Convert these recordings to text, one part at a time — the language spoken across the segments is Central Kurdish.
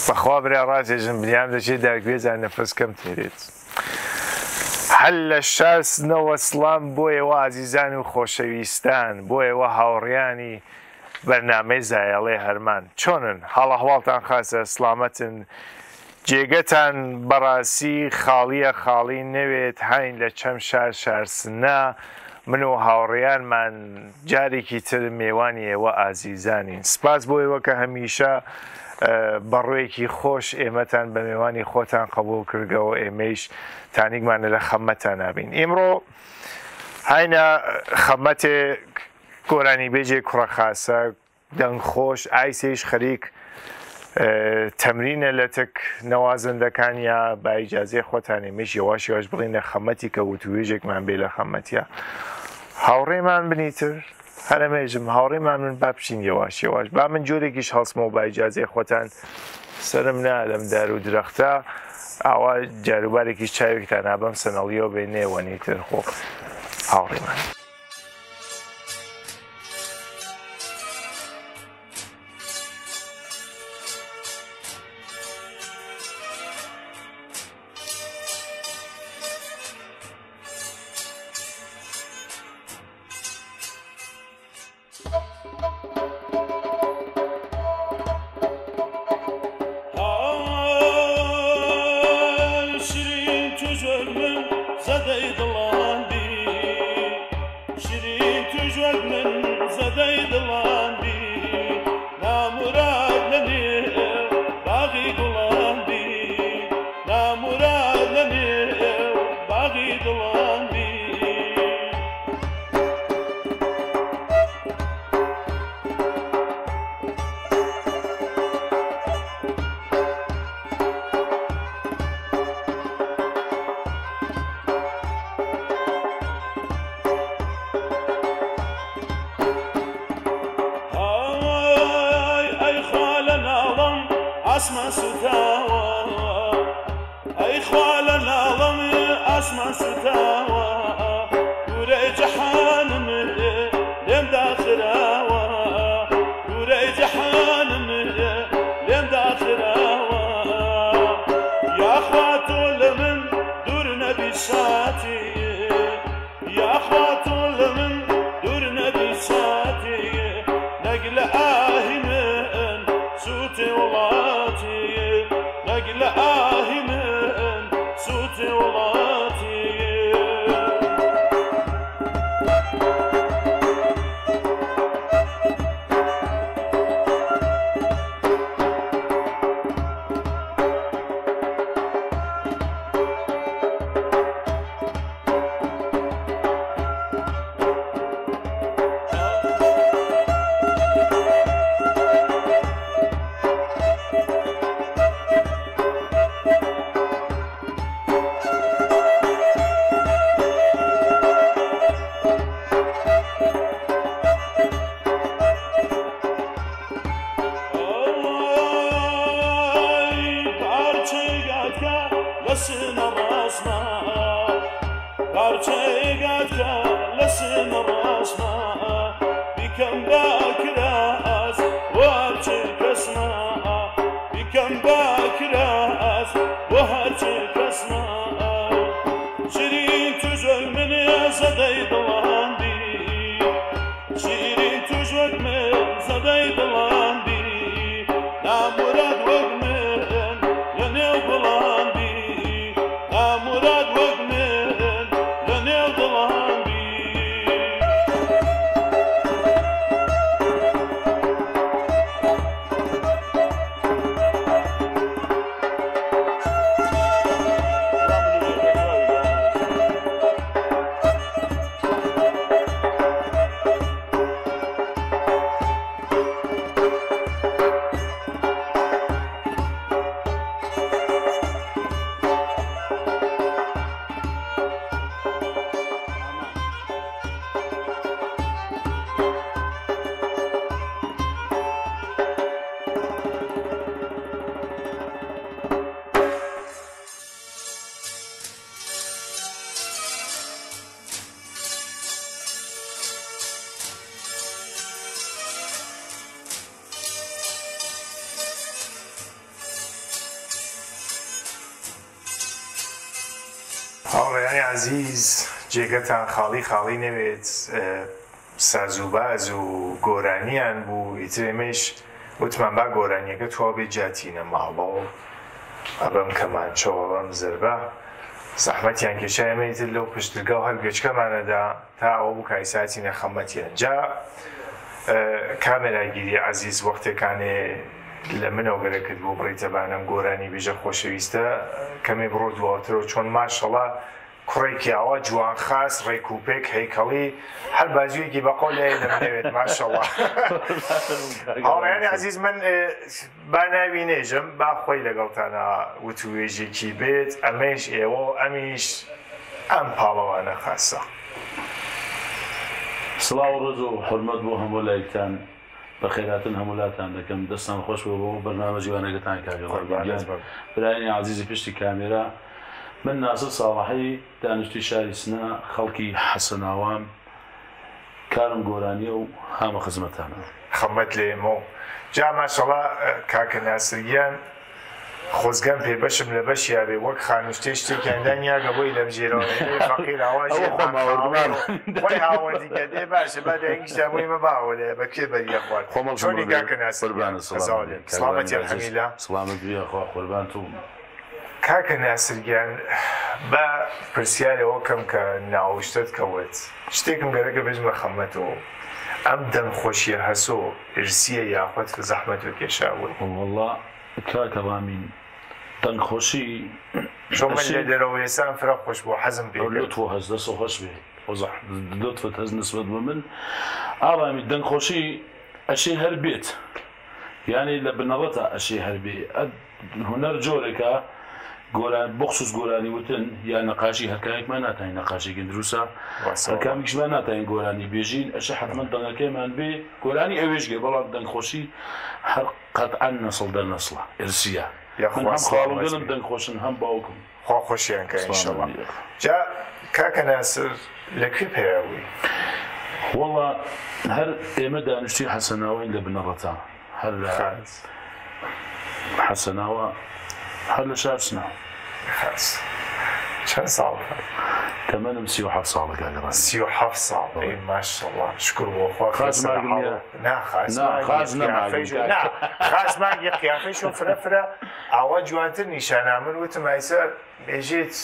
بەخوا برا ڕاستێژم بنیام دەچێت داگوێزان نەفەس کەم تێرێت. هەل لە شارسنەوە سڵام بۆ ئێوە ئازیزان و خۆشەویستان، بۆ ئێوە هاوڕیانی بەرنامەی زایەڵێ هەرمان. چۆنن؟ هەڵە هەواڵتان خاسە، سلامەتن، جێگەتان بەڕاستی خاڵیە خاڵی نەوێت، هاین لە چەم شار شارسنە. من و هاوڕێیانمان جارێکی تر میێوانی ئێوە ئازیزانین. سپاس بۆ ئێوە کە هەمیشە بەڕوویەکی خۆش ئێمەتان بە میێوانی خۆتان قبول کردەوە، ئێمەیش تانیکمانە لە خەمەتان نابین. ئێمڕۆ هاینە خەمەتێک گۆرانی بێجێ کوڕەخاسە دەنگخۆش ئایسێش خەریک تەمرینە لە تک نەوازندەکان یا با ئیجازەی خۆتان ئێمەش یەواش یەواش بڵین لە خەمەتی کە وتوێژێکمان بێ لە خەمەتیە. هاوڕێمان بنیتر هەرەمێژم هاوڕێمان من با بچین یەواش یەواش، با من جۆرێکیش هەڵسمەوە با ئیجازەی خۆتان سرم نا لەم دار و درەختە ئاوا جاروبارێکی چاوێکتان نابەم سەنەڵیەوە بێ نێوەنیتر خۆ هاوڕێمان. هاوڕێیانی عەزیز جێگەتان خاڵی خاڵی نەوێت ساز و باز و گۆرانیان بوو ئیتر ئێمەش وتمان با گۆرانیەکە توا بێ جاتینە ماڵەوە ئەبەم کەمانچەوە بەم زربە زەحمەتیان کێشا ئێمە ئیتر لەو پشتگا و هەرگەچکەمانەدا تا ئەوە بوو کایساتینە خەمەتیان جا کامێراگیری عەزیز وەختێکانێ لە منەوە گەرەکرد بۆ بڕیتەبانم گۆرانی بێژە خۆشەویستە کەمێ بڕۆ دواترەوە چۆن ماشەڵا کوڕێکی ئەوە جوان خاس ڕێکوپێک هەیکەڵی هەر بازوویەکی بەقۆل لێ دەمنەوێت ماشەڵا هاوڕێیانی عەزیز من با ناوی نێژم با خۆی لەگەڵتانە وتوێژێکی بێت ئەمەش ئێوە ئەمیش ئەم پاڵەوانە خاسە سڵاو و ڕۆژ و حورمەت بۆ هەموو لایکتان بەخێراتن هەموولاتان دەکەم دەستان خۆش بۆ بەرنامە جوانەکەتان کاگەڵ برایانی عەزیزی پشتی کامێرا من ناسر ساڵحی دانیشتوی شاری سنە خەڵکی حەسەناوام کارم گۆرانیە و هەمە خزمەتانە خەمەت لێ ئێمە جا ماشەڵا کاکە ناسرگیان خۆزگەم پێبەشم لە بەشیا بێ وەک خانوشتێ شتێکیاندان یاگە بۆی لەم ژێرەوە فەقیر ئاواژی وەی هاوەندیکە دێ باشە با دەنگیشتامووی مە باوە لێ بەکوێ بەریە خوارد چۆنی کاکە ناسرگیان سڵامەتیان حەمیلا سڵامەت بێ خوا قوربان تو کاکە ناسرگیان بە پرسیارەوە کەم کە ناوشتت کەوت شتێکم گەرەکە بژمە خەمەتەوە ئەم دەمخۆشیە هەسۆ ئرسیە یاخوات کە زەحمەت و کێشاوە والله کاکە ڕامین دەنگخۆشی چۆن من لە دەرەوە ئێسان فرە خۆش بۆ حەزم پێ تۆ هەز دەسە خۆش بێ لطفت هەز نسبەت بە من ئاڕامی دەنگخۆشی ئەشێ هەر بێت یعنی لە بنەڕەتە ئەشێ هەر بێ هونەر جۆرێکە گۆران بخصوص گۆرانی وتن یا نەقاشی هەرکایەکمان ناتوانین نەقاشێکی دروستە هەرکامیشمان ناتوانین گۆرانی بێژین ئەشە حتمما دەنگەکەیمان بێ گۆرانی ئەوێش گێ بەڵام دەنگخۆشی هەر قەتعەن نەسڵ دەرنەسڵە ئرسیە من هەم خاڵم دەنگخۆشن هەم باوکم خوا خۆشیان کە ئینشەڵڵا جا کاکە ناسر لەکوێ پێیاوی وەڵڵا هەر ئێمە دانیشتوی حەسەناوەین لە بنەڕەتە هەر لە حەسەناوە هەر لە شارسنا چەند ساڵ تەمەنم 37 ساڵێک ئەگەڕان 37 ساڵ ماشەڵڵا شکر بۆ خوا خاسماگی قیافەیش و فرەفرە ئاوا جوانتر نیشانە من وتم ئایسە بێژێت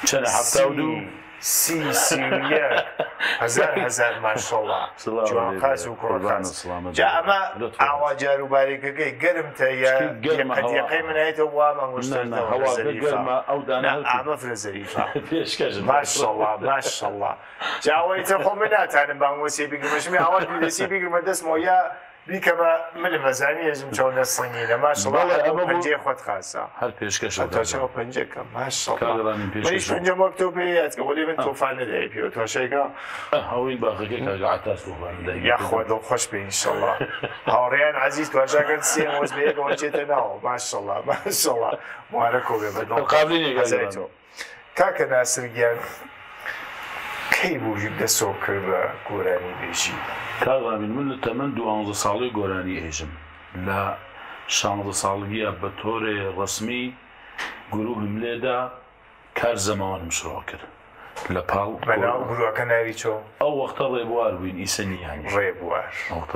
چەند هەفتە و دوو هەزار ماشەڵڵا جوان خاس و کوڕخاس جا ئەمە ئاوا جاروبارێکەکەی گەرمتە یا قەدیەقەی منایەتەوە وا مەنگوشتەوە ئامە فرە زەریفە ماشەڵڵا ماشەڵڵا جاوەی تر خۆ من ناتانم بانگۆسی بیگرمەشمی ئاوا دەسی بیگرمە دەستمەوە یا بیکەمە من لە مەزانی ێژم چاونە سنگینە ماشەڵڵا پەنجەی خۆت خاسە هەر پێشکەش تۆچەوە پەنجەکە ماشەڵڵا منیش پەنجەم وەک تۆ پێیاتکە وەلی من تۆفان نەدای پێوە تۆشەیەکە هەوڵی باخەکەی کاگە عەتاس تۆفان نەدای یاخوا دڵخۆش بێ ئینشەڵڵا هاوڕێیان عەزیز تواشاکەن سێ مۆز بەیەکەوە چێتە ناوە ماشەڵڵا ماشەڵڵا موارەکۆ بێ بەدڵ کاکە ناسرگیان کەی بوو دەسۆ کرد بە گۆرانی بێژی کاغامین من لە تەمەن 12 ساڵی گۆرانی هێژم لە 16 ساڵگیە بە تۆرێ ڕسمی گروهم لێدا کار زەماوانم شڕۆ کرد لە پاڵ بەناو گروەکە ناوی چۆ ئەو وەختە ڕێبوار بووین ئیسەنیانی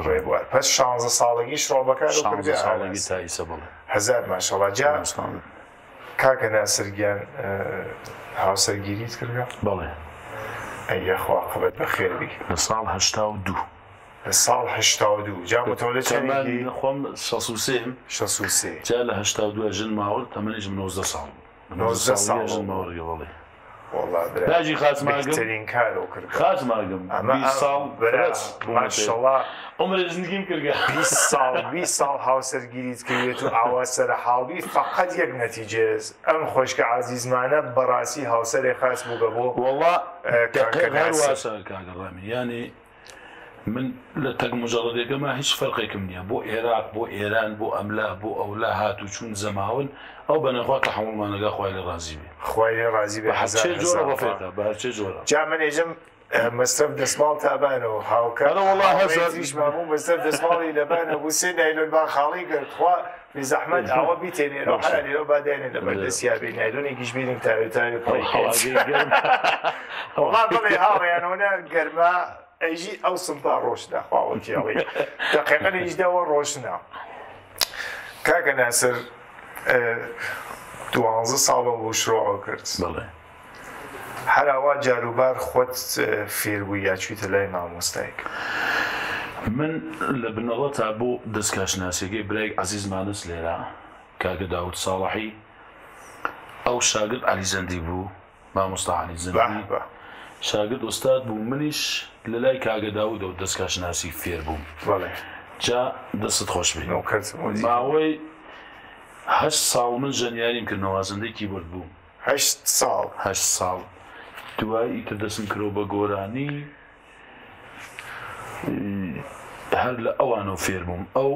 ڕێبوار پس 16 ساڵگی شڕۆ بەکار ساڵگی تا ئیسە بڵێ هەزار ماشەڵڵا جا کاکە ناسرگیان هاوسەرگیریت کردگە بەڵێ ئەیەخوا قبت بەخێربی لە ساڵ 82 لە ساڵ 82 جا متۆلە چەندی خۆم 63 جا لە 82 ژن ماوەڵ تەمەنیشم 19 ساڵ 19 ساڵ ژن ماوەڵی بەڵێ داژی خاسماگەم کارۆ کرد خاسماگەم 20 ساڵ ماشەڵڵا عمرە زندگیم کردگە 20 ساڵ هاوسەرگیریت کردێت و ئاوا سەر حاڵبی فقط یەک نەتیجێز ئەم خۆشکە عەزیزمانە بەڕاستی هاوسەرێ خاس بوو بۆ وەڵڵا هەرواسە کاگەڕامی یعنی من لە تەک مجەڕەدێکەمە هیچ فەرقێکم نییە بۆ عێراق بۆ ئێران بۆ ئەملا بۆ ئەولا هاتوو چوون زەماون ئەو بەنەخوا کە هەموڵمانەگا خوای لێ ڕازی بێ خوای لێ ڕازی بێ هەرچێ جۆرە ڕەفێتە بە هەرچێ جۆرە جا من ێژم مەسرف دەسماڵ تابانە و هاوکەڕیش مابوو مەسرف دەسماڵی لەبانە بوو سێ نایلۆن با خاڵی گرتخوا بی زەحمەت ئەوە بیتێنێرەوە هەر لێرە بادێنێ لە بەردەستیابی نایلۆنێکیش بینیم تاوێتاوی وڵا بڵێ هاوڕیانەوەە گەرما ئەیژی ئەو سمپا ڕۆشنە خواوەتیاڵی دەقیقەنیشداوە ڕۆشنە کاکە ناسر 12 ساڵە بۆ شڕۆعە کرد هەراوا جاروبار خۆت فێربووی یاچویتە لای مامۆستایك من لە بنەڵە تا بۆ دەستکاشناسیەکەی برایك عەزیزمانس لێرە کاکە داود ساڵحی ئەو شاگرد عەلی زەندی بوو مامۆستا عەلی زەندی شاگرد ئوستاد بوو منیش لە لای کاکە داود و دەستکاشناسی فێر بووم جا دەستت خۆش بێ ماوەی 8 ساڵ من ژەنیاریم کرد نەوازەندەی کیبۆرد بووم 8 ساڵ دوای ئیتر دەستم کرۆ بە گۆرانی هەر لە ئەوانە فێر بووم ئەو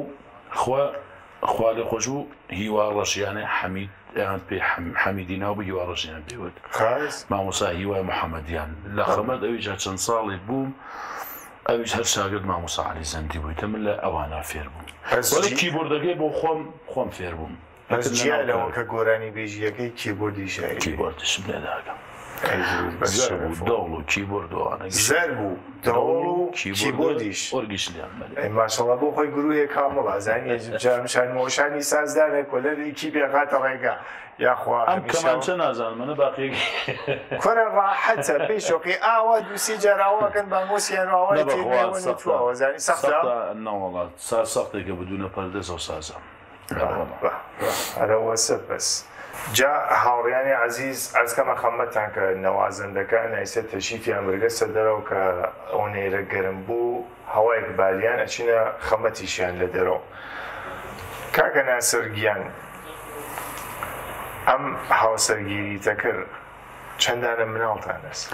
خوا لێ خۆش بوو هیوا ڕەشیانە پێ حەمیدی ناو بە هیوا ڕەشیان پێوت مامۆستا هیوای محەممەدیان لە خەمەت ئەوی جا چەند ساڵی بووم ئەویش هەر شاگرد مامۆستا عەلی زەندی بوویتە من لە ئەوانە فێر بووم وەڵی کیبۆردەکەی بۆ خۆم فێر بووم لەوە کە گۆرانی بێژیەکەی کیبۆردی شاعری کیبۆردشم لێ داگەم دەوڵ و کیبۆردوانە زەر بوو دەوڵ و کیبۆردیش ئۆرگیش لیان ماشەڵڵا بۆ خۆی گروهێ کامڵە زانی جارمشانمەوەشانی سازدانێک کۆلەرێکی بێقاتە ڕێگا یاخوا ئەم کەمانچە نازانم منە باقی کۆرە ڕاحەتە پێشۆقی ئاوا دووسی جاراواکەن بامۆسییانەوەی تێنێوەنیتووەوە زانی سەختە نەوەڵات سەختێکە بدونە پەردەسەوە سازە ئەرەوە سەپەس جا هاوڕیانی عەزیز ئەرزکەمە خەمەتان کە نەوازەندەکان ئەیسە تەشریفیان بەرگەستە دەرەوە کە ئەو نێرە گەرم بوو هەوایەک بالیان ئەچینە خەمەتیشیان لە دەرەوە کاکە ناسر گیان ئەم هاوسەرگیریتە کرد چەندانە مناڵتان هەست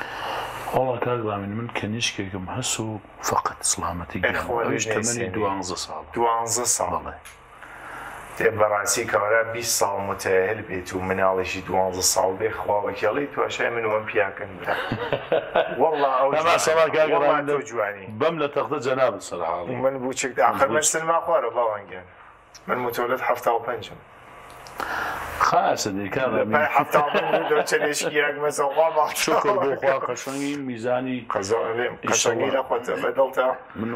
وەڵا کاگڵامین من کەنیشکێکم هەست و فەقەت سڵامەتی ئەویش تەمەنی 12 ساڵ بەڕاستی کەوارە 20 ساڵ متەهل بێت و مناڵێکی 12 ساڵ بێ خواوەکێڵی تواشای من وەم پیاکەن وەڵا ئەو جوانی بەم لە تەختە جەنابن سەرحاڵی من بوو چێک ئاخر من سنما خوارە باوانگیان من متولد 75 خاصە دیکان چێشکیاک مەسەڵوا شکر بۆ خوا قەشەنگی میزانی قەشەنگی لە خۆتە بەدڵتە من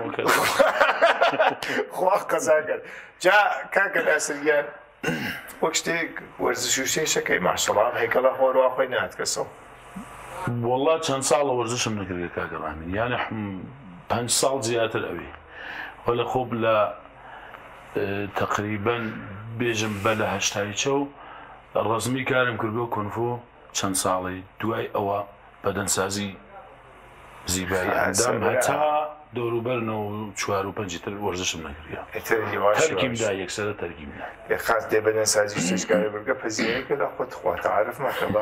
خوا قەزا کرد جا کاکە ناسریان وەک شتێک وەرزش و شێشەکەی ماشەڵڵا هەیکەڵە خۆروا خۆی نات کەسەوە وەڵا چەند ساڵە وەرزشم نەکردێت کاگەڵامین یانە 5 ساڵ زیاتر ئەوێ وەلە خۆب لە تقریبەن بێژم بە لە هەشتایچە و ڕزمی کارم کردو کونفۆ چەند ساڵی دوای ئەوە بەدەنسازی زیبایی ئەندام هەتا دەوروبەرنەوە 4 و 5 تر وەرزشم نەکردیا تەرکیمدا یەکسەرە تەرکیمدا خاص دێ بەدەنسازی شتێکارە بەرگە پەزیەکە لە خۆت خوا تعارف مەکە بە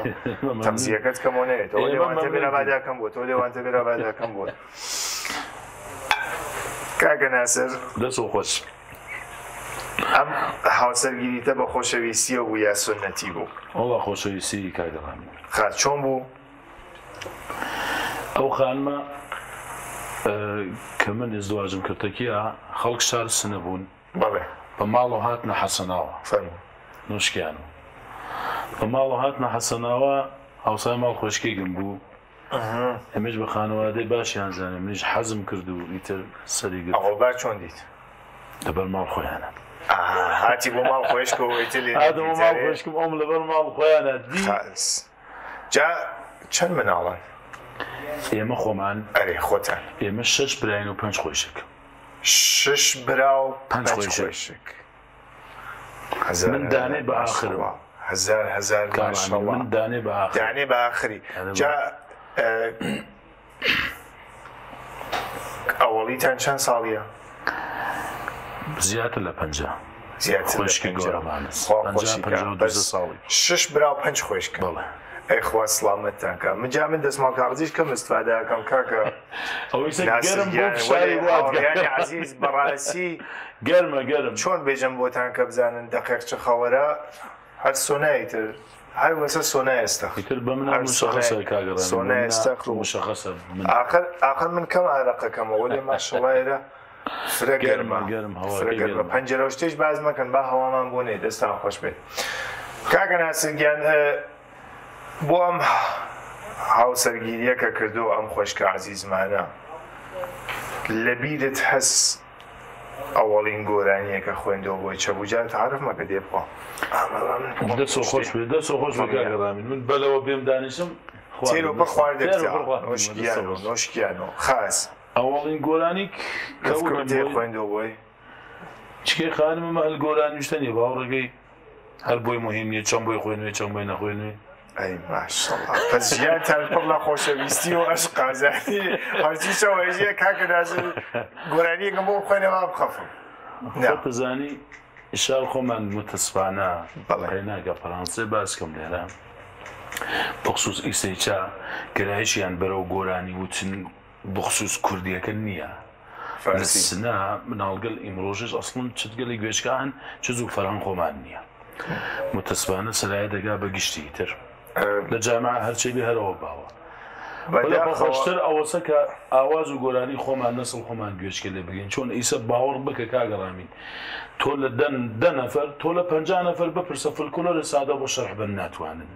تەمزیەکەت کەمەوە نەوێت ئەوە لێوانتە بێرە باداکەم بۆ تۆ لێوانتە بێرە باداکەم بۆ کاکە ناسر دەست و خۆش ئەم هاوسەرگیریتە بە خۆشەویستیە بوو یا سنەتی بوو وەڵا خۆشەویستی کاگەڵامی خات چۆن بوو ئەو خانمە کە من ئێزدواجم کردەکیە خەڵک شار سنە بوون بەڵێ بە ماڵ و هاتنە حەسەناوە نوشکیان بە ماڵ و هاتنە حەسەناوە هاوسای ماڵ خۆشکێکم بوو ئەمەش بە خانەوادەی باشیان زانێ منیش حەزم کرد و ئیتر سەری گرت ئەوڵدار چۆن دیت لەبەر ماڵ خۆیانە هاتی بۆ ماڵ خۆشکەوەیتە لێ ماڵ خۆشکم ئەوم لەبەر ماڵ خۆیانە دی جا چەند مناڵن ئێمە خۆمان ئەرێ خۆتان ئێمە 6 براین و 5 خۆشک 6 برا و 5 خۆشک من دانێ بە ئاخرەوە هەزار من دانێ بە ئاخر دانێ بە ئاخری جا ئەوەڵیتان چەند ساڵیە زیاتر لە 50 خۆشکی گەورەمانە 6 برا و 5 خۆشکە بەڵێ ئەیخوا سڵامەتتان کە منجا من دەستماڵ کاغزیش کەم استفادەکەم کاکە عەزیز بەڕاستی گەرمە چۆن بێژم بۆتان کە بزانن دەقیق چ خەوەرە هەر سۆنایتر هاي وسا سونا يستخ يتر بمنا مشخصة كاغرامين سونا يستخ مشخصة من آخر من كم عرقة كم ولي ما شاء الله إذا گەرم هەوا پەنجەرە و شتێش باز مەکەن با هەوامان بۆ نێ دەستان خۆش بێت کاکە ناسنگیان بۆ ئەم هاوسەرگیریە کە کردو ئەم خۆشکە عەزیزمانە لەبیرت هەست ئەوەڵین گۆرانیە کە خوێندەوە بۆی چەبووجار تعرف مەکە دێ بخۆ دەست خۆش بێ دەست خۆش بە کاگەڕامین من بەلەوە بێم دانیشم تێرۆ بە خواردەکە نۆشکیانەوە خاس ئەوەڵین گۆرانی خوێندەوە بۆی چکێ خانممە هەل گۆرانیشتە نیە باوڕێگەی هەر بۆی مهم نیە چەند بۆی خوێنوێ چەند بۆی نەخوێنوێ ئەی ماشەڵڵا پس ژیانتان پڕ لە خۆشەویستی و عەشق ئازادی هەرچی شەوەژیە کاکە نازم گۆرانیەکەم بۆ خوێنەوە بخەفم دەزانی ئیشار خۆمان متەسفانە قەیناگە فەڕەنسێ باسکەم لێرە بەخسووس ئیسەیچا گرایشیان بەرەو گۆرانی وتن بخصوص کوردیەکە نییە سنا مناڵگەل ئیمڕۆژش ئەسڵن چگەلی گوێشکان چ زوو فەران خۆمان نییە متەسفانە سەلایە دەگا بە گشتی تر لە جامع هەرچەی بێ هەرەوە باوە خۆشتر ئەوەسە کە ئاواز و گۆرانی خۆمان نەسڵ خۆمان گوێشکە لێ بگەین چۆن ئیسە باوەڕ بکە کاگەڕامین تۆ لە دە نەفەر تۆ لە 50 نەفەر بپرسە فولکلۆرە سادە بۆ شەرح بن ناتوانن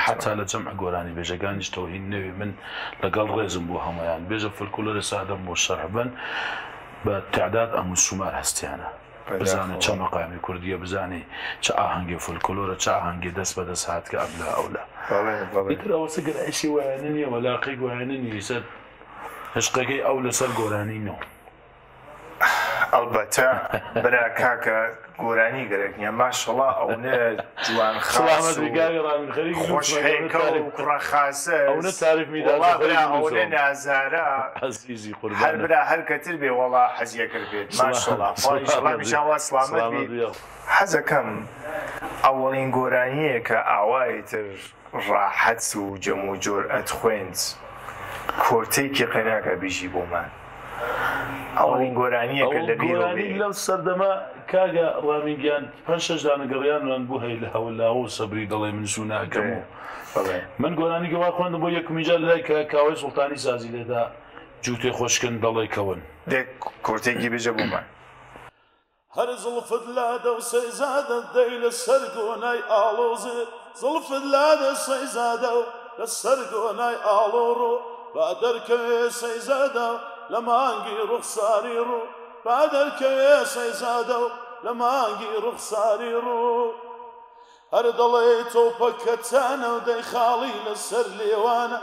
حتا لە جەمع گۆرانی بێژەکانیش تەوهین نەوێ من لەگەڵ ڕێزم بۆ هەمویان بێژە فولکلۆرە سادەم بۆ شەرح بن بە تعداد ئەم سومار هەستیانە بزانێت چە مەقامی کوردیە بزانێ چه ئاهەنگی فولکلۆرە چه ئاهەنگی دەست بەدەست هات کە ئەملا ئەولا ئیتر ئەوەسە گەرایشی وایانە نییە وەلاقی وایانە نیە سەر عشقەکەی ئەو لەسەر گۆرانینەوە ئەلبەتە برا کاکە گۆرانی گەرەک نیە ماشەڵڵا ئەوە جوان خۆشهێکە و کوڕەخاسە ئەوە تاریف میدا ئەوە نازارە عەزیزی هەر برا هەر کەتر بێ وەڵا حەزیە کرد بێت ماشەڵڵا ئینشەڵڵا میشاوە سڵامەت بێت حەزەکەم ئەوەڵین گۆرانیە کە ئاوای تر ڕاحەت و جەم و جۆرئەت خوێند کۆرتێکی قەناکە بیژی بۆمان ئەوڵین گۆرانیە کە لە بیرۆبێ لەم سەردەما کاگە ڕامینگیان 5-6 دانەگەڕیانوان بۆ هەی لە هەولاوە و سەبری دەڵێ من زوو ناکەم من گۆرانی گەوا خوێندم بۆ یەکمیجار لای کە کاوای سوڵتانی سازی لێدا جووتێ خۆشکن دەڵێ کەون کورتێکی بێژە بوومان هەر زڵفت لادە و سەیزادە دەی لە سەر گۆنای ئاڵۆزێت زڵفت لادە سەیزادە و لە سەر گۆنای ئاڵۆڕۆ با دەرکەوێ سەیزادە لە مانگی ڕوخساری ڕوو با دەرکەوێ سەیزادە و لە مانگی ڕوخساری ڕوو هەر دەڵێ تۆپەکە چانە و دەی خاڵی لەسەر لێوانە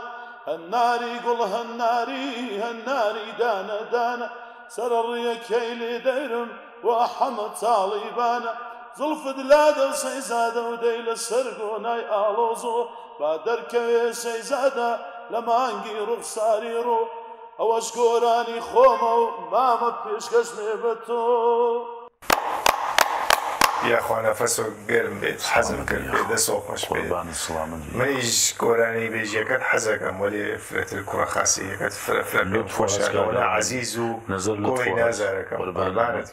هەناری گوڵ هەناری دانە دانە سرە ڕیەکەی لێ دەیرم وا حەمە تاڵیبانە زڵفت لادە سەیزادە و دەی لەسەر گۆنای ئاڵۆزۆ با دەرکەوێ سەیزادە لە مانگی ڕوخساری ڕوو ئەوەش گۆرانی خۆمە و مامە پێشکەش لێ بە تۆ یاخوا نەفەس گەرم بێت حەزم کرد بێت دەستۆ خۆش بێت منیش گۆرانی بێژیەکەت حەزەکەم وەلێ فرەتر کوڕە خاسیەکەت فرەفرە خۆشانەوە عەزیز و گۆی نازارەکەم قوربانت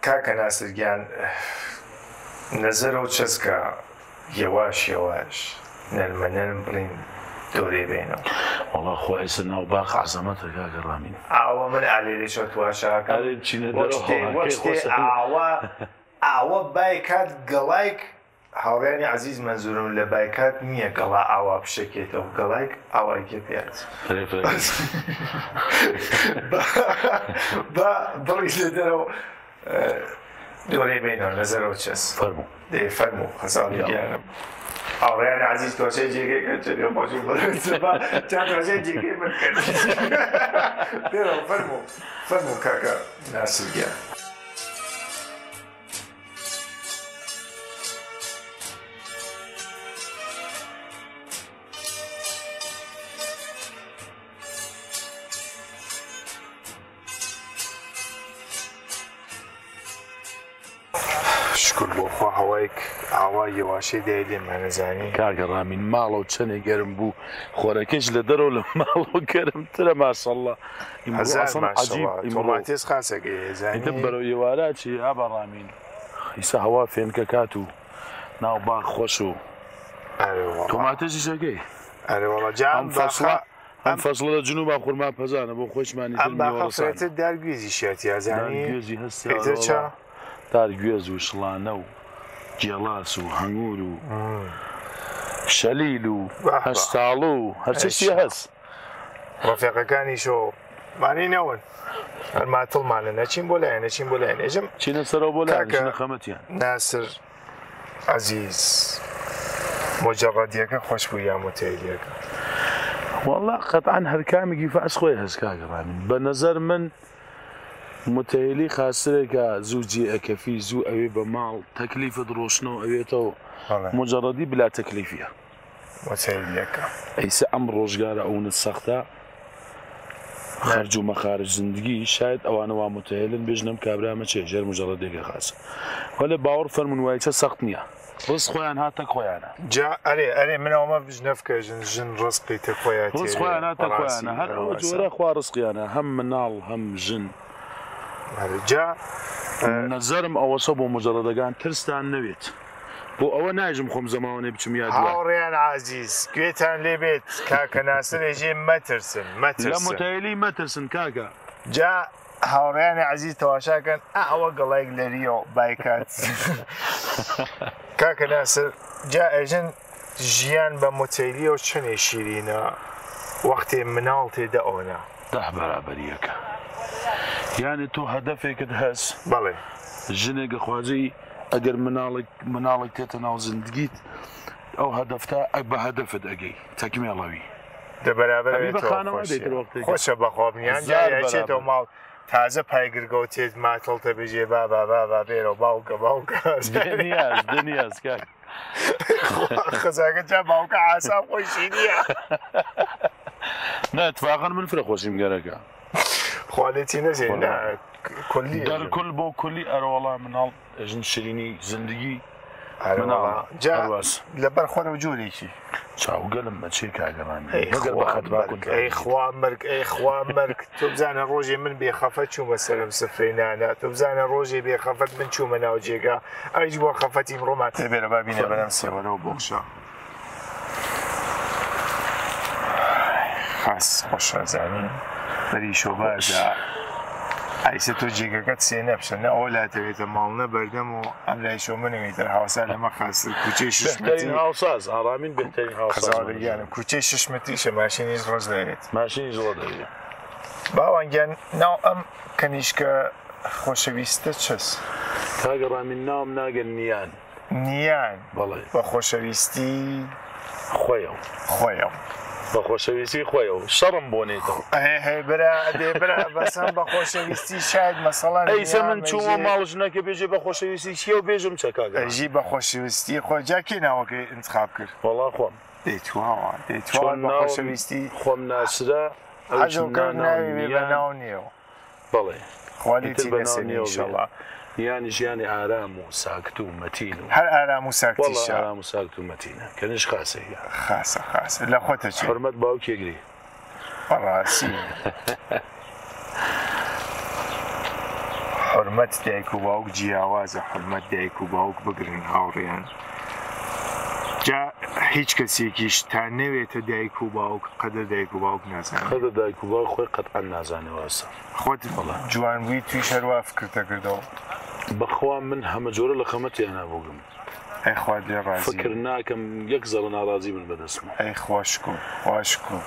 کاکە ناسرگیان نەزەرە و چەسکە یەواش نەرمە نەرم بڵین دۆرێ بێنەوە وەڵا خۆیسە ناو باخ عەزەمەتە کاکە ڕامین ئاوە من ئالێرێ شۆ تواشاکە ئاوە بایکات گەڵایک هاوڕێنی عەزیز منزورم لە بایکات نییە گەڵا ئاوا بشکێتەوە گەڵایک ئاوایکە پێات بڕی لە دەرەوە دۆرێ بێنەوە نەزەرەوە چەس فەرموو خەساڵی گیانم ئاوڕێن عەزیز تۆشەی جێگەیکە چێ بۆچی بڵێتەوە چند تۆشەی جێگەی من کرد دێرەوە فەرموو کاکە ناسرگیان شکر بۆ خوا هەوایك ئاوا یەواشەی دای لێمانەزانی کاگە ڕامین ماڵە و چەندێک گەرم بوو خۆرەکەش لە دەرەوە لە ماڵەوە گەرمترە ماشەڵڵا تۆماتێز خاسەکەی زانی بەرەو ئێوارە چی ئابا ڕامین ئیسا هەوا فێنکە کات و ناو باغ خۆش و تۆماتێکی شەکەی ئەرێوەڵە جام ئەم فەسڵە لە جنوبا خورما پەزانە بۆ خۆشمانی باخەفرێتت دارگوێزی شێتیازانی گوێزی هەست دارگوێز و شڵانە و گێڵاس و هەنگور و شەلیل و هەستاڵ و هەرچی هەست ڕفێقەکانی شۆ مانی نەون هەرماتڵمانە نەچین بۆ لایەن نەچین بۆ لایەن ێژم چینە سەرەوە بۆ لایەن خەمەتیان ناسر عەزیز مجەڕەدیەکە خۆش بوو یا مۆتێلیەکە والله قەتعان هەر کامێکی فەس خۆی هەست کاگەڕامین بە نەزەر من متەیلی خاسرێکە زوو جێ ئەکەفی زوو ئەوێ بە ماڵ تەکلیفت ڕۆشنەوە ئەوێتەوە مجەڕەدی بلا تەکلیفیە مۆتێلیەکە ئەیسە ئەم ڕۆژگارە ئەوونت سەختە خەرج و مەخارج زندگی شاید ئەوانەوە متەهلن بێژنم کابرامە چێ ژێر مجەڕەدێکە خاصە وەلێ باوەڕ فەرمون وایە سەخت نییە ڕست خۆیان هاتە خۆیانە جا ئەرێ منەوەمە بژنەفکەژن ژن ڕستقی تە خۆیان ڕست خۆیان هاتە خۆیانە هەر ئەوە جۆرە خوا ڕستقییانە هەم مناڵ هەم ژن جا نەزەرم ئەوەسە بۆ مجەڕەدەکان ترستان نەوێت بۆ ئەوە ناژم خۆم زەماوەێ بچم یاد هاوڕێیان عازیز گوێتان لێبێت کاکە ناسرێژێ مەترسن لە متەیلی مەترسن کاکە جا هاوڕێیانی عزیز تەواشاکەن ئەوە گەڵایك لەریۆ بایکات کاکە ناسر جا ئەژن ژیان بە متەیلی و چنێ شیرینە وەختێ مناڵ تێدە ئەوە دەه بەرابەریەکە یعنی تۆ هەدەفێکت هەست بەڵێ ژنێکە خوازی ئەگەر مناڵێک تێتە ناو زندگیت ئەو هەدەفتا بە هەدەفت ئەگەی تەکمێڵەوی دەبەرابەر خۆشە بەخۆبنیان جاچێتەوە ماڵ تازە پایگرگەوت تێت ماتڵتە بژێ بابا بێرە باوکە دنیاز خزاکە جا باوکە ئاساب خۆی شیریە نەتفاقەن من فرە خۆشیم گەرەکە خواڵێتی نەزێ کولی دەرکل بۆ کولی ئەرەوەڵا مناڵ ژن شیرینی زندگی لەبەر خۆرە و جوورێکی چاوگەلم بەچێ کاگەڕان خوا مرگ خوا مرگ تۆ بزانە ڕۆژێ من بێخەفەت چوومە سەرم سفرێنانە تۆ بزانە ڕۆژێ بێخەفەت من چوومە ناو جێگا ئەویش بۆ خەفەتیم ڕۆمان تێبێرە بابینە بەرەم سێوەرەوە بۆخشە خاس خۆشەزانین بەری شۆبازە ئایسە تۆ جێگەکەت سێ نەپشەنە ئەوە لاتەوێتە ماڵنە بەردەم و ئەم لای شۆ منەوێتە هاوسا لەمە خاستر کوچەی ششمەتی هاوساز ئارامین بهترین هاوسازیانم کوچەی ششمەتیشە ماشینیش ڕۆژ دەوێت ماشینی زۆر دەوێت باوانگیان ناو ئەم کەنیشکە خۆشەویستە چەس کاگەڕامین ناوم ناگەن نیان بەڵێ بە خۆشەویستی خۆیەوە بە خۆشەویستی خۆیەوە شەڕم بۆ نێتەوە برا بەسەم بە خۆشەویستی شاید مەسەڵەن ئەیسە من چوومە ماڵژنەکە بێژێ بە خۆشەویستی چیە و بێژم چەکەژی بە خۆشەویستی خۆجاکی ناوەکەی انتخاب کرد وەڵا خۆم دەیتوان بە خۆشەویستی خۆم ناسرە ئەجۆکە ناوی بە ناو نیەوە بەڵێ خوالیتی بەسەنیشەڵا یانی ژیانی ئارام و ساکت و مەتین و هەر ئارام و ساکتیش ئارام و ساکت و مەتینە کەنیش خاسەیە خاسە لە خۆتە چ حرمەت باوکێگری بەڕاستی حرمەت دایک و باوک جیاوازە حرمەت دایک و باوک بگرن هاوڕێیان جا هیچ کەسێکیش تا نەوێتە دایک و باوک قەدە دایک و باوک نازانێت قەدە دایک و باوک خۆی قەتعان نازانێواسە خۆت جوانبووی توی شەروا فکرتە کردەوە بەخوا من هەمە جۆرە لە خەمەتیان نابووگم ئەیخوا لێ ڕازی فکر ناکەم یەک زەڵە ناڕازی من بەدەستم ئەی خۆشکم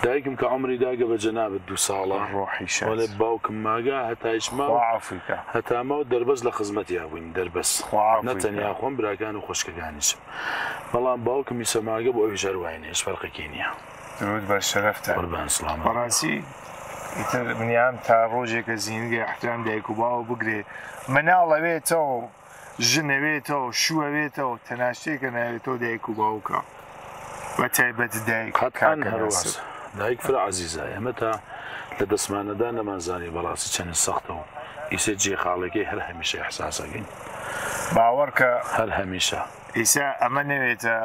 دایکم کە عمری داگە بە جەنابەت 2 ساڵە ڕۆحی وەڵێ باوکم ماگا هەتایشما هەتامە دەربەز لە خزمەتی بووین دەربەس نەتەنیا خۆم براکان و خۆشکەکانیشم بەڵام باوکم میسە ماگە بۆ ئەوی ژەروایە هیچ فەرقێکی نییە درود بە شەرەفتە بەڕاستی ئیتر منیام تا ڕۆژێکە زیینگە احترام دایک و باوە بگرێ مناڵەوێتەوە ژنەوێتەوە شووەوێتەوە تەناشتێکە ناوێتەوە دایک و باوکە بە تایبەت دایک فرە عەزیزە ئێمە تا لە دەسمانەدا نەمانزانی بەڕاستی چەند سەختەوە ئیسە جێ خاڵەکەی هەر هەمیشە احساسەکەین باوەڕکە هەر هەمیشە ئیسا ئەمە نەوێتە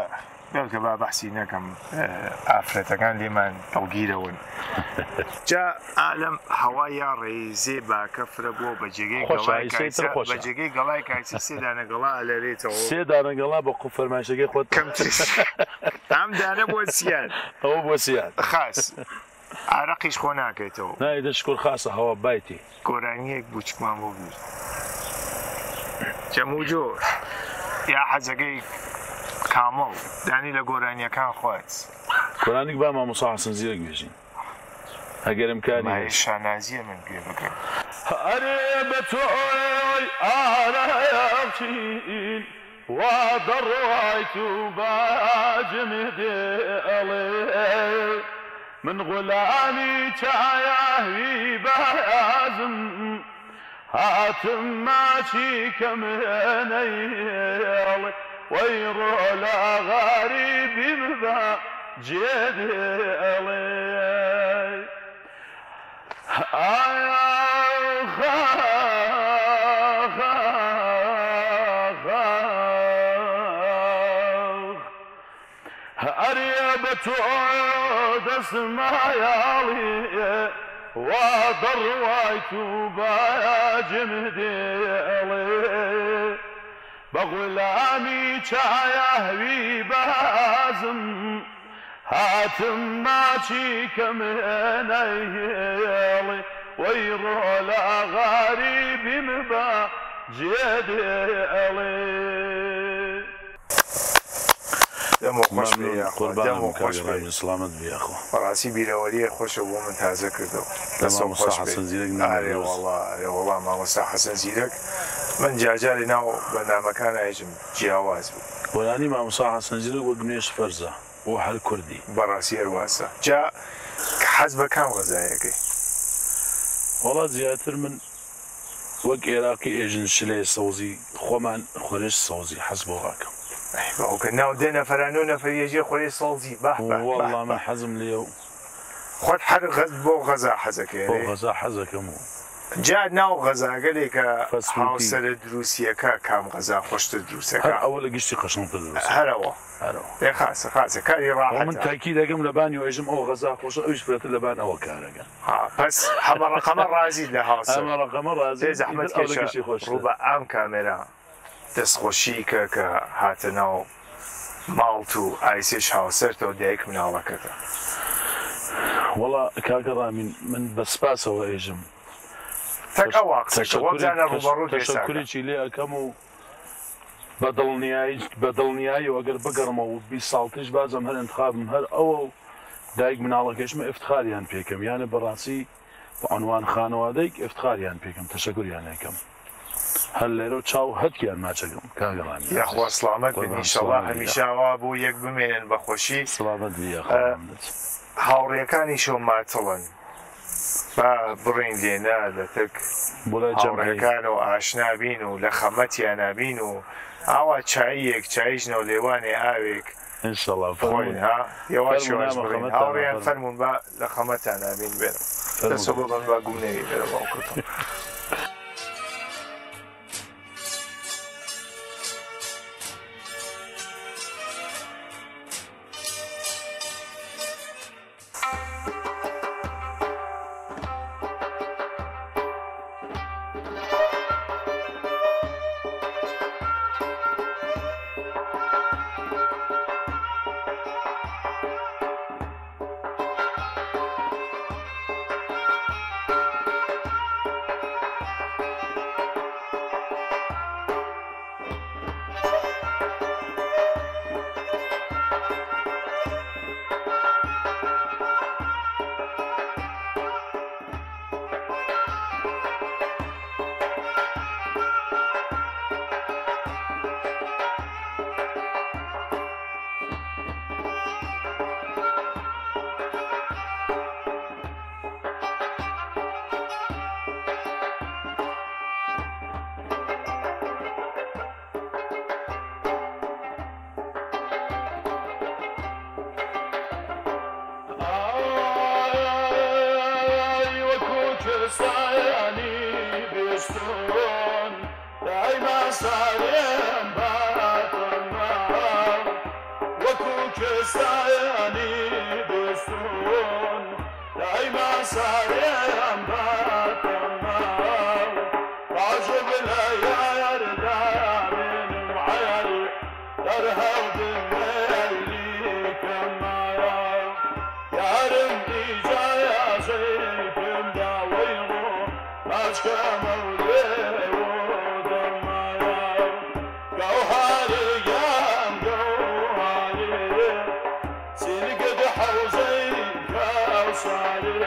بەڵکە با بەحسی نەکەم ئافرەتەکان لێمان دڵگیرەون جا ئالەم هەوای یا ڕێزێ باکەفرە بۆ بەجێگەی گەڵای کایسی سێدانە گەڵا ئەلەرێتەوە سێدانە گەڵا بە فەرمایشەکەی خۆت کەم ئەم دانە بۆ چیان ئەوە بۆ سیان خاص عرەقیش خۆ ناکەیتەوە نایدە شکر خاصە هەوا بایتی گۆرانیەک بچکمان بۆ بیر جەم و جۆر یا حەزەکەی کامەڵ دانی لە گۆرانیەکان خوات گۆرانێک با مامۆستا حەسەن زیرەک بێژین ئەگەر ئیمکانی شانازیە من پێ بکەم هەرێ بە تۆی ئارەقچین وا دەڕۆیت و باجمێ دێڵێ من غلامی چایاوی بەیازم هاتم ماچی کەمێنەیڵێ وەی ڕۆلا غاریبی بە جێدێڵێ هەرێ بە تۆ دەسمایاڵی وا دەڕوایت و باجم دێڵێ بە غولامی چایاوی بەزم هاتم ماچی کەمێنەیڵێ وەی ڕۆلا غاریبیم بە جێدێڵێ سلامت بیاخۆ بەڕاستی بیرەوەریە خۆشە بۆ من تازە کردەوە وەڵام مامۆستا حەسەن زیرەک من جاجاری ناو بەنامەکان ئایژم جیاواز بوو بۆلانی مامۆستا حەسەن زیرەک بۆ دنێش فەرزە بۆ هەر کوردی بەڕاستی هەرواسە جا حەز بە کام غەزایەکەی وەڵات زیاتر من وەک عێراقی ئێژن شلێ سەوزی خۆمان خۆرش سەوزی حەز بۆ ڕاکەم باوکە ناو دێ نەفەران و نەفەریەژێ خۆی سەڵزی وەڵام حەزم لێ و خۆت هەر بۆ غەزا حەزەکەی بۆ غەزا حەزەکەم و جا ناو غەزاگەلێکە هاوسەرە دروستیەکە کام غەزا خۆشتە دروستەکە ئەوە لە گشتی قەشنگتر دروست هەرەوە پێ خاسە کاری ڕاحەتە من تاکی دەگەم لەبانی و ئێژم ئەو غەزا خۆشە ئەوش فرەتە لەبان ئەوە کارەکەن پس هەمە ڕقەمە ڕازی لە هاوسەر ئەمە ڕقەمە ڕازی زەحمەت کێشە ڕوو بە ئام کامێرا دەستخۆشی کە هاتە ناو ماڵت و ئایسێش هاوسەرەوە دایک مناڵەکەتە وەڵا کاکە ڕامین من بە سپاسەوە ئێژم تەشەکوریی لێ ئەەکەم و بەدڵنیایی و ئەگەر بگەڕمەوە و 20 ساڵتش بازم هەر انتخابم هەر ئەوە و دایک مناڵەکەشمە ئفتخاریان پێکەم یانە بەڕاستی بە عنوان خانەوادەیەک ئفتخاریان پێکەم تەشەکوریان ئەەکەم هەر لێرە و چاو هەتکیان ماچەکەم کاگەڵانی یاخوا سڵامەت بن ئینشەڵا هەمیشاوا بوو یەک بمێنن بە خۆشی سڵامەت هاوڕێەکانی شۆ ماتڵن با بڕین لێنە لە تک هاوڕێەکان و ئاشنابین و لە خەمەتیان نابین و ئاوا چاییەک چایش نەو لێوانێ ئاوێک خۆین هاوڕێیان فەرمونون با لە خەمەتان نابین بێن دەسە بڵن با گوونەوی لەرە باوکتم دايما سالم باتنا وكل ساريم باتما واجب العيار دامين وعيار درها بالليل كما يا رمي جايا زيكم داويرو ماشكا مولي ودما جوهري يام جوهري سيلقد حوزي كوصاري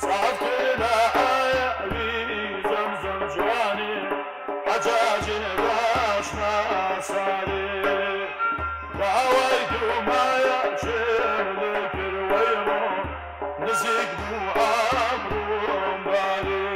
صعبتنا عيبي زمزم جواني حجاج باشنا صاري وعويدو ما يأشر لك الويرو نزيق بو عمرو مباري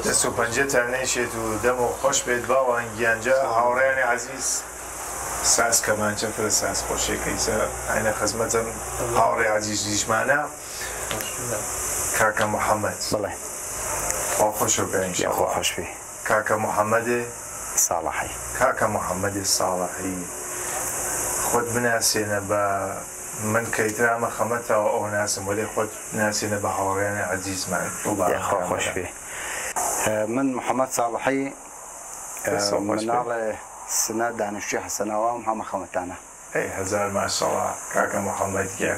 دەست و پەنجەتان نەیشێت و دەم و خۆش بێت باوان گیانجا هاوڕێیانی عەزیز ساز کەمانچە فرە ساز خۆشیەکەیسە ئاینە خزمەتم هاوڕێ عەزیز دیژمانە کاکە محەممەد بڵێ خۆ خۆش بێ خۆ خۆش بێ کاکە محەممەدێ ساڵحی کاکە محەممەدی ساڵحی خۆت بناسێنە بە من کەیترامە خەمەتەوە ئەو ناسم وەلێ خۆت ناسێنە بە هاوڕێیانی عەزیزمان خۆ خۆش بێ من محەممەد ساڵحی مناڵێ سنە دانیشتوی حەسەناوام هەمە خەمەتانە ئەی هەزار ماشەڵڵا کاکە محەممەدگە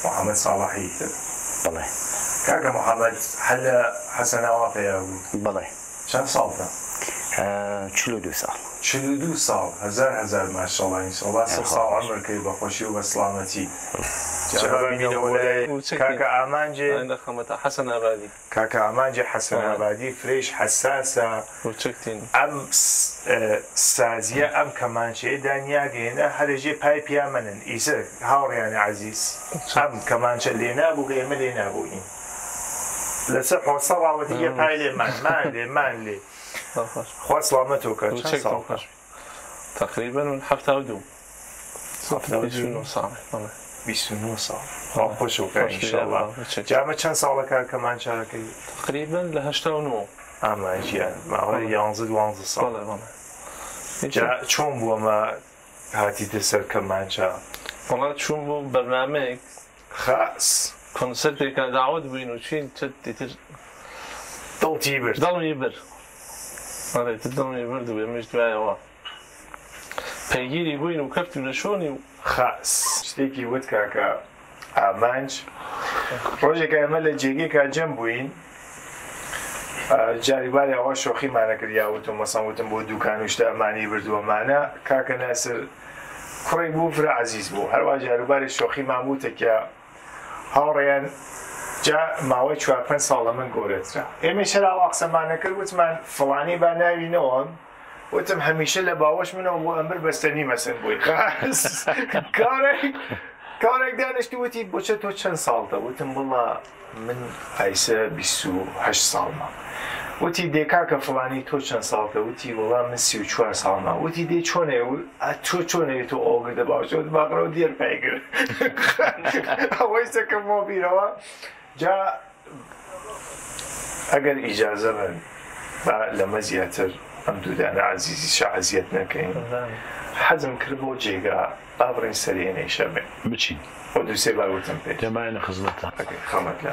محەممەد ساڵحی تر بڵێ کاکە محەممەد هەر لە حەسەناوا پێیا بوو بڵێ چەند ساڵتە 42 ساڵ 42 ساڵ هەزار ماشەڵڵا ئینشەڵڵا 100 ساڵ عەمرکەی بە خۆشی و بە سڵامەتی کاکە ئامانجێ حەسەن ئابادی کاکە ئامانجێ حەسەن ئابادی فرێش حەساسە ئەم سازیە ئەم کەمانچەیە دانیاگەێنە هەرەژێ پای پیامەنن ئیسە هاوڕێیانی عەزیز ئەم کەمانچە لێ نابوو کە ئێمە لێ نابووین لەسەر حۆسەڵاوەتیە پای لێمان لێ خوا سڵامەتەوە کە چەند ساڵ تقریبا من 72 ساڵ 29 ساڵ خۆشەوە ئینشەڵڵا جامە چەند ساڵە کەمانچەکەی تقریبا لە 89 ئاماژیان ماوەی 11 ساڵ چۆن بووەمە هاتیتە سەر کەمانچە وڵات چوون بۆ بەرنامەیەک خاص کۆنسەرتێکە داوەت بووین و چین تر دڵتی برد دڵمی برد دڵمی برد و ئێمەش دوایەوە پەیگیری بووین و کەفتو لە شۆنی و خاص شتێکی وت کاکە ئامانج ڕۆژێکە ئەمە لە جێگێکا جەم بووین جاریباری ئەوە شۆخیمانە کردیاوت و مەسەڵوتم بۆ دوکان و شتە ئەمانی بردووەمانە کاکە ناسر کوڕی بوو فرە عەزیز بوو هەروە جاروباری شۆخیمان بوو تەکیا هاوڕێیان جا ماوەی 4-5 ساڵە من گۆرەترا ئێمە شەراوە قسەمانە کرد وتمان فڵانی با ناوینەوەم وتم هەمیشە لە باوەش منەوە بۆ ئەمبەر بەستەنی مەسن بووی کارێک دانیشتی وتی بۆچە تۆ چەند ساڵتە وتم بڵا من ئایسە 28 ساڵمە وتی دێکاکە فڵانی تۆ چەند ساڵتە وتی وڵام من 34 ساڵمە وتی دێ چۆنێ تۆ چۆنەوێت تۆ ئۆگردە باوشۆت باڕەوە دێر پایگرت ئەوەی سەکەمەوە بیرەوە جا ئەگەر ئیجازە بن لەمە زیاتر ئەم دوودانە عەزیزی شەعەزیەت نەکەین حەزم کرد بۆ جێگا با بڕین سەرێنەی شەبێ بچین بۆ دووسێ باوتم پێ تێمایە خزمەتە خەمەت لە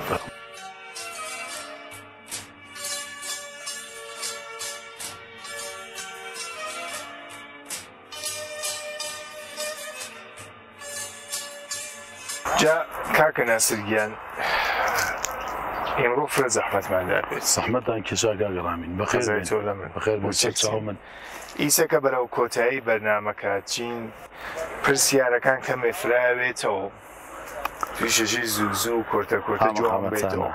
جا کاکە ناسرگیان ئێمڕۆ فرە زەحمەتماندا بێت زەحمەتان کێشا کاگەڕامین بەخێر بۆ چاو من ئیسەکە بەرەو کۆتایی بەرنامەکە چین پرسیارەکان کەمێ فراوێتەوە تویشەژی زوو کورتە جوان بێتەوە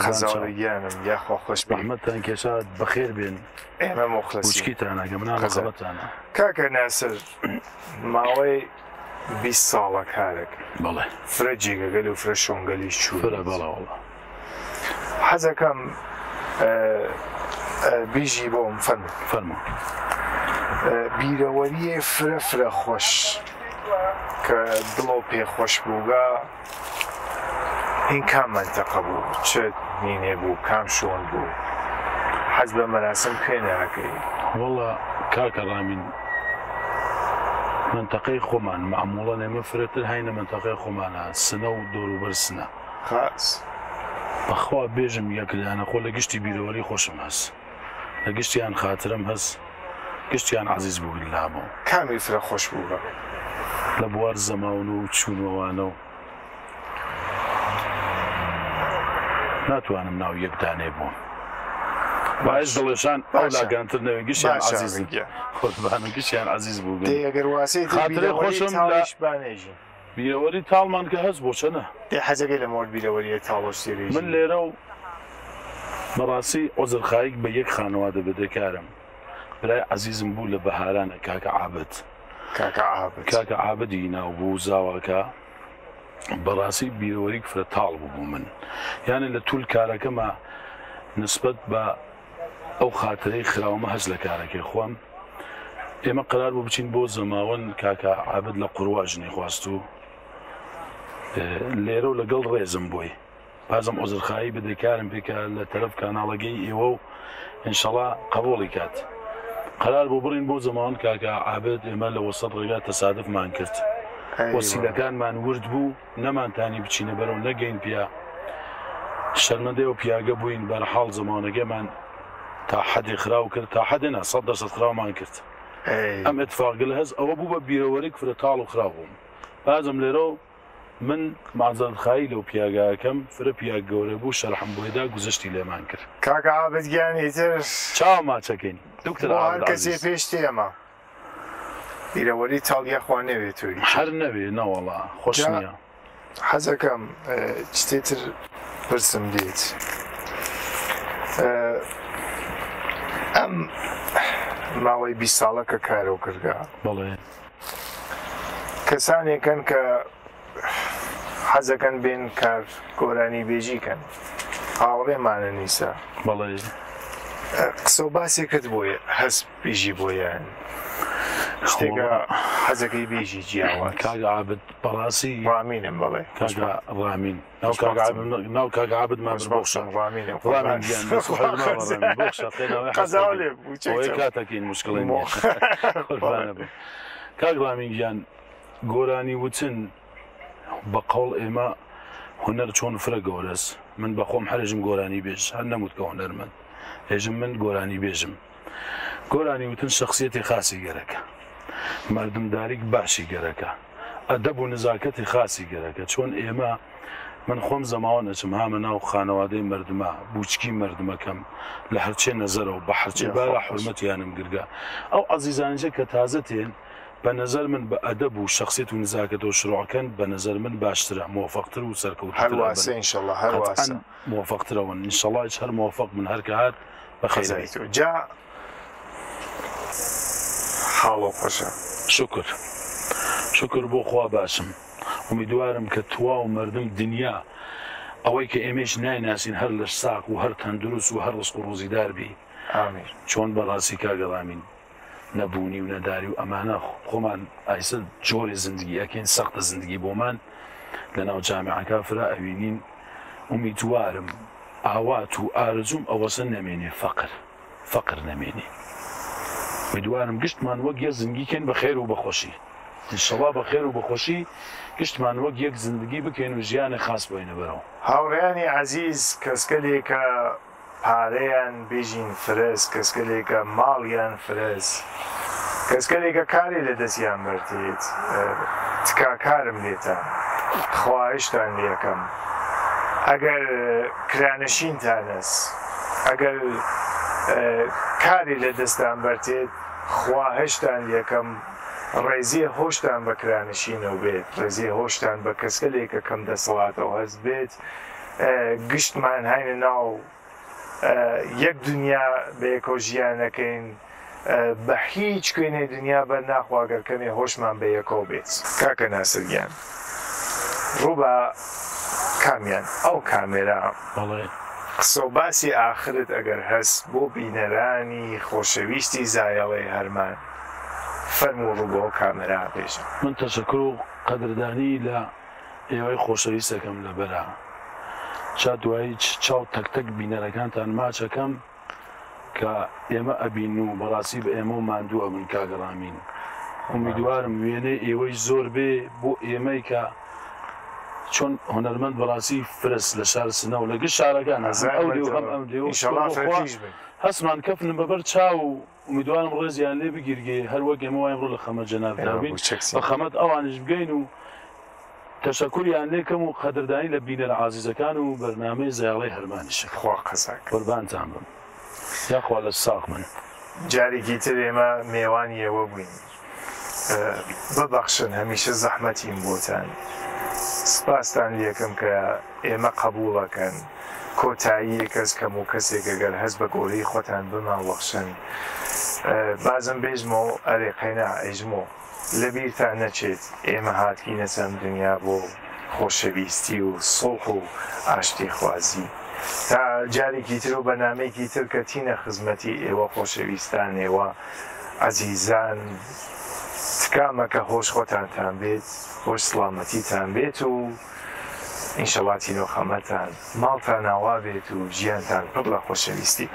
خەزاڵگیانم یاخوا خۆش زەحمەتان کێشا بەخێر بێن ئێمە مۆخلەسیتانەگە منە خەڵەتانە کاکە ناسر ماوەی 20 ساڵە کارێک بەڵێ فرە جێگەگەل و فرە شۆنگەلی فرە بەڵاوەڵە حەزەکەم بیژی بۆم فەرمو بیرەوەریە فرە خۆش کە دڵۆ پێخۆش بووگا این کام منطقه بوو چ نینێ بوو کام شۆن بوو حەز بە مەراسم پێ ناکەی وەڵا کاکە ڕامین منطقەی خۆمان معموڵەن ئێمە فرەتر هاینە منطقەی خۆمانە سنە و دۆروبەر سنە خاص بەخوا بێژم یەکلانە خۆ لە گشتی بیرەوەری خۆشم هەست لە گشتیان خاترم هەست گشتیان عزیز بوو لامەوە کامی فرە خۆش بوو لە بوار زەماون و چوونەوانە و ناتوانم ناو یەکدانێ بووم باش دڵێشان ئەو لاگانتر نەوێ گشتیان عزیز خۆتبانە گشتیان عزیز بوو ئەگەر واسی خاترێ خۆشم بانێژی بیرەوەری تاڵمان کە هەست بۆ چەنە حەزەکەی لە مۆڵ بیرەوەریە تاڵۆشتێری من لێرە و بەڕاستی عۆزرخایک بە یەک خانەوادە بەدەکارم برای عزیزم بوو لە بەهارانە کاکە عابد کاکە عابدی ناو بوو زاواکە بەڕاستی بیرەوەری فرە تاڵ بوو من یانە لە توول کارەکەمە نسبەت بە ئەو خاترەی خراومە هەز لە کارەکەی خۆم ئێمە قرار بوو بچین بۆ زەماوەن کاکە عابد لە قوڕواژنی خواست و لێرە و لەگەڵ ڕێزم بووی بازم عۆزرخایی بدەکارم پێکە لە تەرەف کاناڵەکەی ئێوە و ئینشەڵا قبوڵی کات قرار بۆ بڕین بۆ زەماوەن کاکە عابد ئێمە لە وەسەد ڕێگا تەسادفمان کرد وەسیلەکانمان ورد بوو نەمانتانی بچینە بەرەو نەگەین پیا شەرمەندەی و پیاگە بووین بەرحاڵ زەمانەکەمان تا حەدی خراو کرد تا حەدێنە 100% خراومان کرد ئەم ئەتفاقگە لە هەز ئەوە بوو بە بیرەوەرێک فرە تاڵ و خراو بووم بازم لێرە من مازەرخایی لەو پیاگەکەم فرە پیاگ گەورە بوو شەرحم بۆیدا گوزەشتی لێمان کرد کاکە عابدگیانی تر چاو ماچەکەین دوکتەر کەسێ پێش تێمە بیرەوەری تاڵگە خوا نەوێت توی هەر نەوێ نەوەڵا خۆش نییە حەزەکەم شتێتر پرسم دێت ئەم ماوەی 20 ساڵەکە کارەوە کردگا بەڵێ کەسانێکن کە حەزەکەن بێن کار گۆرانی بێژیکەن هاوڵێمانە نیسە بەڵێ قسە و باسێکت بۆیە هەست بێژی بۆیان شتێکە حەزەکەی بێژی جیاوە کاگە عابد بەڕاستی ڕامینم بڵێ کاگە ڕامین ناو کاگە عابدمان بۆخشم ڕامینم کاتەکەین مشکڵی کاک ڕامین گیان گۆرانی وتن بە قەوڵ ئێمە هونەر چۆن فرە گەورەس من بە خۆم هەرێژم گۆرانی بێژ هەر نەموت کە هونەرمەند هێژم من گۆرانی بێژم گۆرانی وتن شخصیەتی خاصی گەرەکە مردمداریک باشی گەرەکە ئەدەب و نزاکەتی خاصی گەرەکە چۆن ئێمە من خۆم زەماوە نەچم هامە ناو خانەوادەی مردمە بوچکی مردمەکەم لە هەرچێ نەزەرەوە بە هەرچێ بارە حورمەتیانم گرگا ئەو عەزیزانجە کە تازە تێن بنظر من بأدب وشخصية ونزاكة وشروعكن بنظر من باشترى موفقتر وسركوت هالواسع إن شاء الله هالواسع موفقتر وإن شاء الله يشهر موفق من هالكهات بخير جاء حالو خوشا شكر بۆ خوا باشم ومیدوارم کە توا و مردم دنیا ئەوەی کە ئێمەش نایناسین هەر لە ساک و هەر تەندروست و هەر ڕزق و ڕۆزیدار بی چۆن بەڕاستی کاگەڵامین نەبوونی و نەداری و ئەمانە خۆمان ئایسە جۆری زندگی ئەکەین سەختە زندگی بۆمان لە ناو جامعەکە فرا ئەوینین ومیدوارم ئاوات و ئارزوم ئەوەسە نەمێنێ فەقر نەمێنێ میدوارم گشتمان وەک یەک زندگیکەین بە خێر و بەخۆشی انشاءالله بە خێر و بەخۆشی گشتمان وەک یەک زندگی بکەین و ژیانی خاص بۆینە بەرەوە هاوڕێیانی عەزیز کەسکەلێکە پارەیان بێژین فرس کەسکەلێکە ماڵیان فرس کەسکەلێکە کاری لە دەستیان بەرتێت تکاکارم لێتە خواهشتان لێکەم ئەگەر کرانەشینتانەس ئەگەر کاری لە دەستان بەرتێت خواهشتان لێکەم ڕێزیە هۆشتان بە کرانەشینەوە بێت ڕێزیە هۆشتان بە کەسکەلێکە کەم دەسەڵاتەوە هەست بێت گشتمان هاینە ناو یەک دنیا بەیەکەوە ژیانەکەین بە هیچ کوێنەی دنیا بەر ناخواگەرکەمێ هۆشمان بە یەکەوە بێت کاکە ناسرگیان ڕوو بە کامیان ئەو کامێرا قسە و باسی ئاخرت ئەگەر هەست بۆ بینەرانی خۆشەویستی زایەڵەی هەرمان فەرموو ڕوو بۆ کامێرا پێشە من تەشەکر و قەدردانی لە ئێوەی خۆشەویستەکەم لەبەرە چا دوایی چاو تەکتەک بینەرەکانتان ماچەکەم کە ئێمە ئەبین و بەڕاستی بە ئێمە و ماندووە من کاگەڕامین ومیدوارم وێنەی ئێوەی زۆر بێ بۆ ئێمەی کە چۆن هۆنەرمەند بەڕاستی فرس لە شار سنە و لەگەشت شارەکان هەستمان کەفنم بەبەر چاو و میدوانم ڕێزیان لێ بگیرگێ هەر وەک ئێمە وایم ڕوو لە خەمە جەنابدابین بە خەمەت ئەوانش بگەین و تەشەکوریان لێکەم و قەدردانی لە بینەرە عازیزەکان و بەرنامەی زایاڵەی هەرمانیشە خوا قەزاک قوربانتان بم یاخوا لە ساق من جارێکی تر ئێمە میێوانی ئێوە بووین ببەخشن هەمیشە زەحمەتیم بۆتان سپاستان لێکم کە ئێمە قبوڵەکەن کۆتایی کەس کەم و کەسێک ئەگەر هەست بە گۆرەی خۆتان بمان وەخشن بازم بێژمەوە ئەرێ قەینا ئەژمۆ لەبیرتان نەچێت ئێمە هاتکینە چەند دنیا بۆ خۆشەویستی و سڵح و ئاشتی خوازی تا جارێکی تر و بەنامەیەکی تر کە تینە خزمەتی ئێوە خۆشەویستان ئێوە ئەزیزان تکامەکە هۆش خۆتانتان بێت هۆش سڵامەتیتان بێت و ئینشەڵڵا تینۆخەمەتان ماڵتان ئاوا بێت و ژیانتان پڕ لە خۆشەویستی.